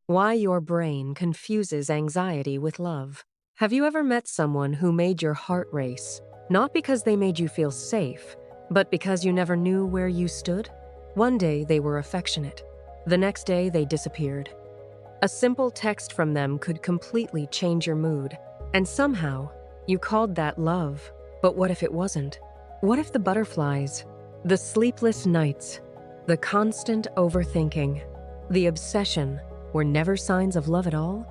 Why your brain confuses anxiety with love. Have you ever met someone who made your heart race, not because they made you feel safe, but because you never knew where you stood? One day they were affectionate. The next day they disappeared. A simple text from them could completely change your mood. And somehow, you called that love. But what if it wasn't? What if the butterflies, the sleepless nights, the constant overthinking, the obsession were never signs of love at all?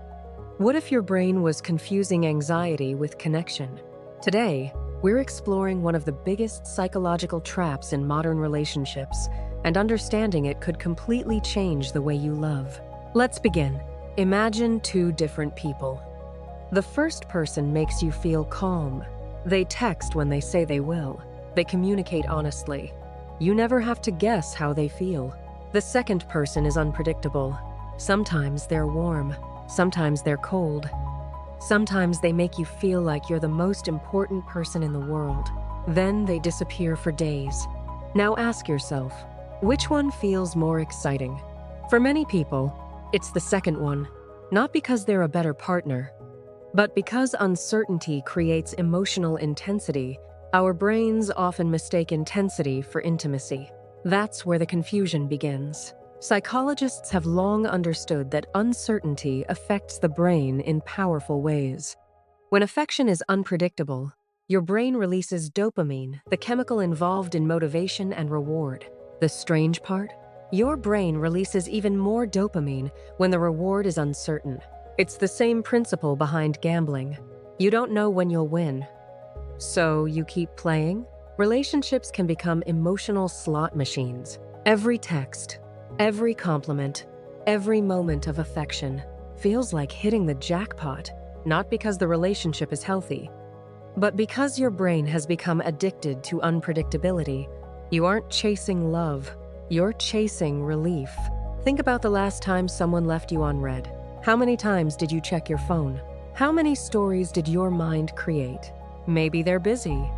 What if your brain was confusing anxiety with connection? Today, we're exploring one of the biggest psychological traps in modern relationships, and understanding it could completely change the way you love. Let's begin. Imagine two different people. The first person makes you feel calm. They text when they say they will. They communicate honestly. You never have to guess how they feel. The second person is unpredictable. Sometimes they're warm. Sometimes they're cold. Sometimes they make you feel like you're the most important person in the world. Then they disappear for days. Now ask yourself, which one feels more exciting? For many people, it's the second one, not because they're a better partner, but because uncertainty creates emotional intensity. Our brains often mistake intensity for intimacy. That's where the confusion begins. Psychologists have long understood that uncertainty affects the brain in powerful ways. When affection is unpredictable, your brain releases dopamine, the chemical involved in motivation and reward. The strange part? Your brain releases even more dopamine when the reward is uncertain. It's the same principle behind gambling. You don't know when you'll win, so you keep playing? Relationships can become emotional slot machines. Every text, every compliment, every moment of affection feels like hitting the jackpot, not because the relationship is healthy, but because your brain has become addicted to unpredictability. You aren't chasing love, you're chasing relief. Think about the last time someone left you unread. How many times did you check your phone? How many stories did your mind create? Maybe they're busy.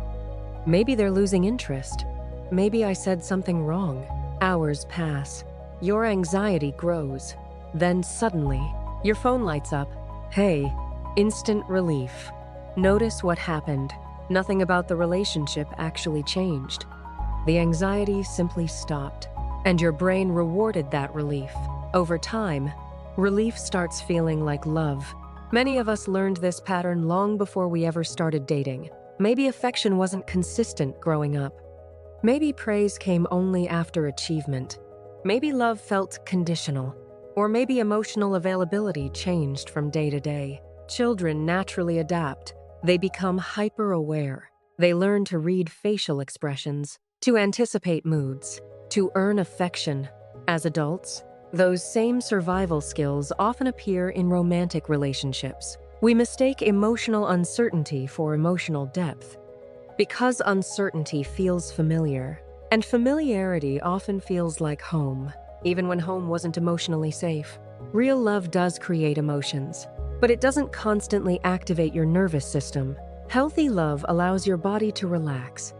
Maybe they're losing interest. Maybe I said something wrong. Hours pass. Your anxiety grows. Then suddenly, your phone lights up. Hey, instant relief. Notice what happened. Nothing about the relationship actually changed. The anxiety simply stopped, and your brain rewarded that relief. Over time, relief starts feeling like love. Many of us learned this pattern long before we ever started dating. Maybe affection wasn't consistent growing up. Maybe praise came only after achievement. Maybe love felt conditional. Or maybe emotional availability changed from day to day. Children naturally adapt. They become hyper-aware. They learn to read facial expressions, to anticipate moods, to earn affection. As adults, those same survival skills often appear in romantic relationships. We mistake emotional uncertainty for emotional depth because uncertainty feels familiar, and familiarity often feels like home, even when home wasn't emotionally safe. Real love does create emotions, but it doesn't constantly activate your nervous system. Healthy love allows your body to relax.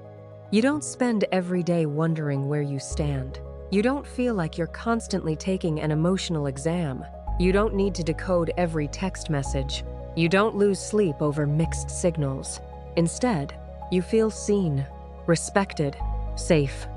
You don't spend every day wondering where you stand. You don't feel like you're constantly taking an emotional exam. You don't need to decode every text message. You don't lose sleep over mixed signals. Instead, you feel seen, respected, safe.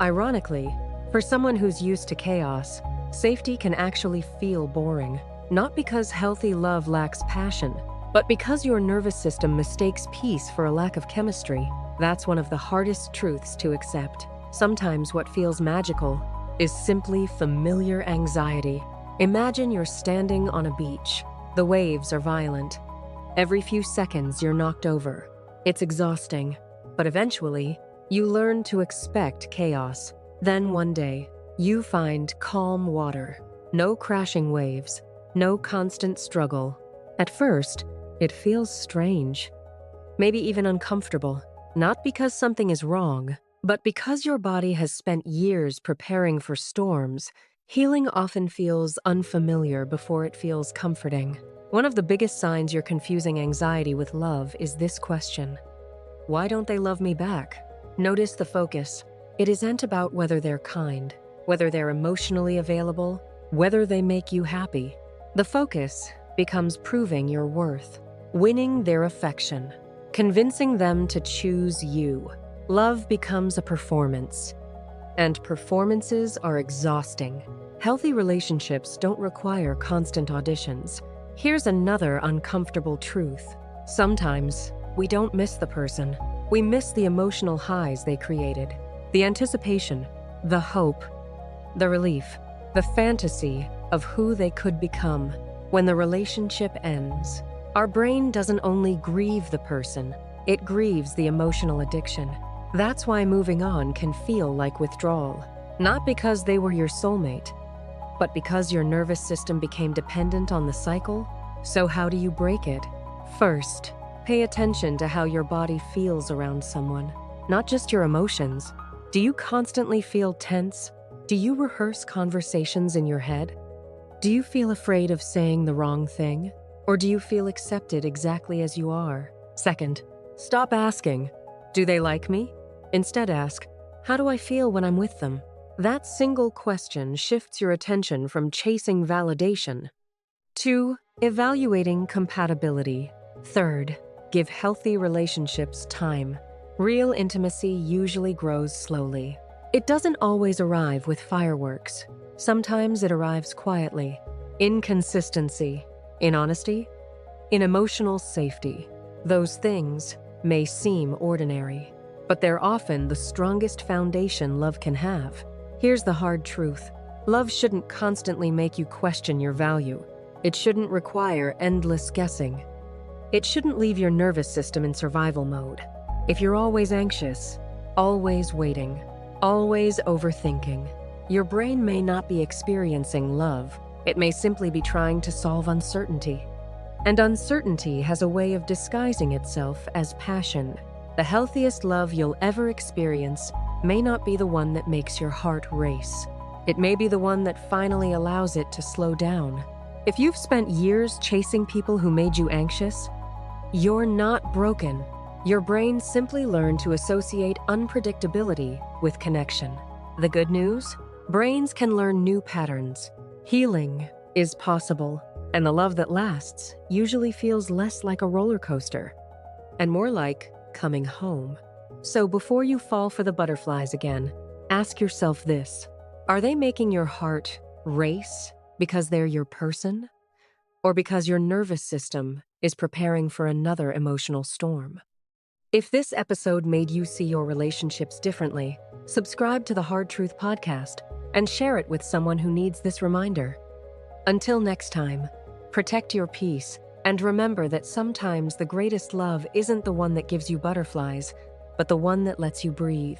Ironically, for someone who's used to chaos, safety can actually feel boring. Not because healthy love lacks passion, but because your nervous system mistakes peace for a lack of chemistry. That's one of the hardest truths to accept. Sometimes what feels magical is simply familiar anxiety. Imagine you're standing on a beach. The waves are violent. Every few seconds you're knocked over. It's exhausting, but eventually, you learn to expect chaos. Then one day, you find calm water. No crashing waves, no constant struggle. At first, it feels strange, maybe even uncomfortable. Not because something is wrong, but because your body has spent years preparing for storms. Healing often feels unfamiliar before it feels comforting. One of the biggest signs you're confusing anxiety with love is this question: why don't they love me back? Notice the focus. It isn't about whether they're kind, whether they're emotionally available, whether they make you happy. The focus becomes proving your worth, winning their affection, convincing them to choose you. Love becomes a performance, and performances are exhausting. Healthy relationships don't require constant auditions. Here's another uncomfortable truth. Sometimes we don't miss the person. We miss the emotional highs they created, the anticipation, the hope, the relief, the fantasy of who they could become. When the relationship ends, our brain doesn't only grieve the person, it grieves the emotional addiction. That's why moving on can feel like withdrawal, not because they were your soulmate, but because your nervous system became dependent on the cycle. So how do you break it? First, pay attention to how your body feels around someone, not just your emotions. Do you constantly feel tense? Do you rehearse conversations in your head? Do you feel afraid of saying the wrong thing? Or do you feel accepted exactly as you are? Second, stop asking, "Do they like me?" Instead ask, "How do I feel when I'm with them?" That single question shifts your attention from chasing validation to evaluating compatibility. Third, give healthy relationships time. Real intimacy usually grows slowly. It doesn't always arrive with fireworks. Sometimes it arrives quietly, in consistency, in honesty, in emotional safety. Those things may seem ordinary, but they're often the strongest foundation love can have. Here's the hard truth. Love shouldn't constantly make you question your value. It shouldn't require endless guessing. It shouldn't leave your nervous system in survival mode. If you're always anxious, always waiting, always overthinking, your brain may not be experiencing love. It may simply be trying to solve uncertainty. And uncertainty has a way of disguising itself as passion. The healthiest love you'll ever experience may not be the one that makes your heart race. It may be the one that finally allows it to slow down. If you've spent years chasing people who made you anxious, you're not broken. Your brain simply learned to associate unpredictability with connection. The good news? Brains can learn new patterns. Healing is possible, and the love that lasts usually feels less like a roller coaster and more like coming home. So before you fall for the butterflies again, ask yourself this: are they making your heart race because they're your person, or because your nervous system is preparing for another emotional storm? If this episode made you see your relationships differently, subscribe to the Hard Truth Podcast and share it with someone who needs this reminder. Until next time, protect your peace and remember that sometimes the greatest love isn't the one that gives you butterflies, but the one that lets you breathe.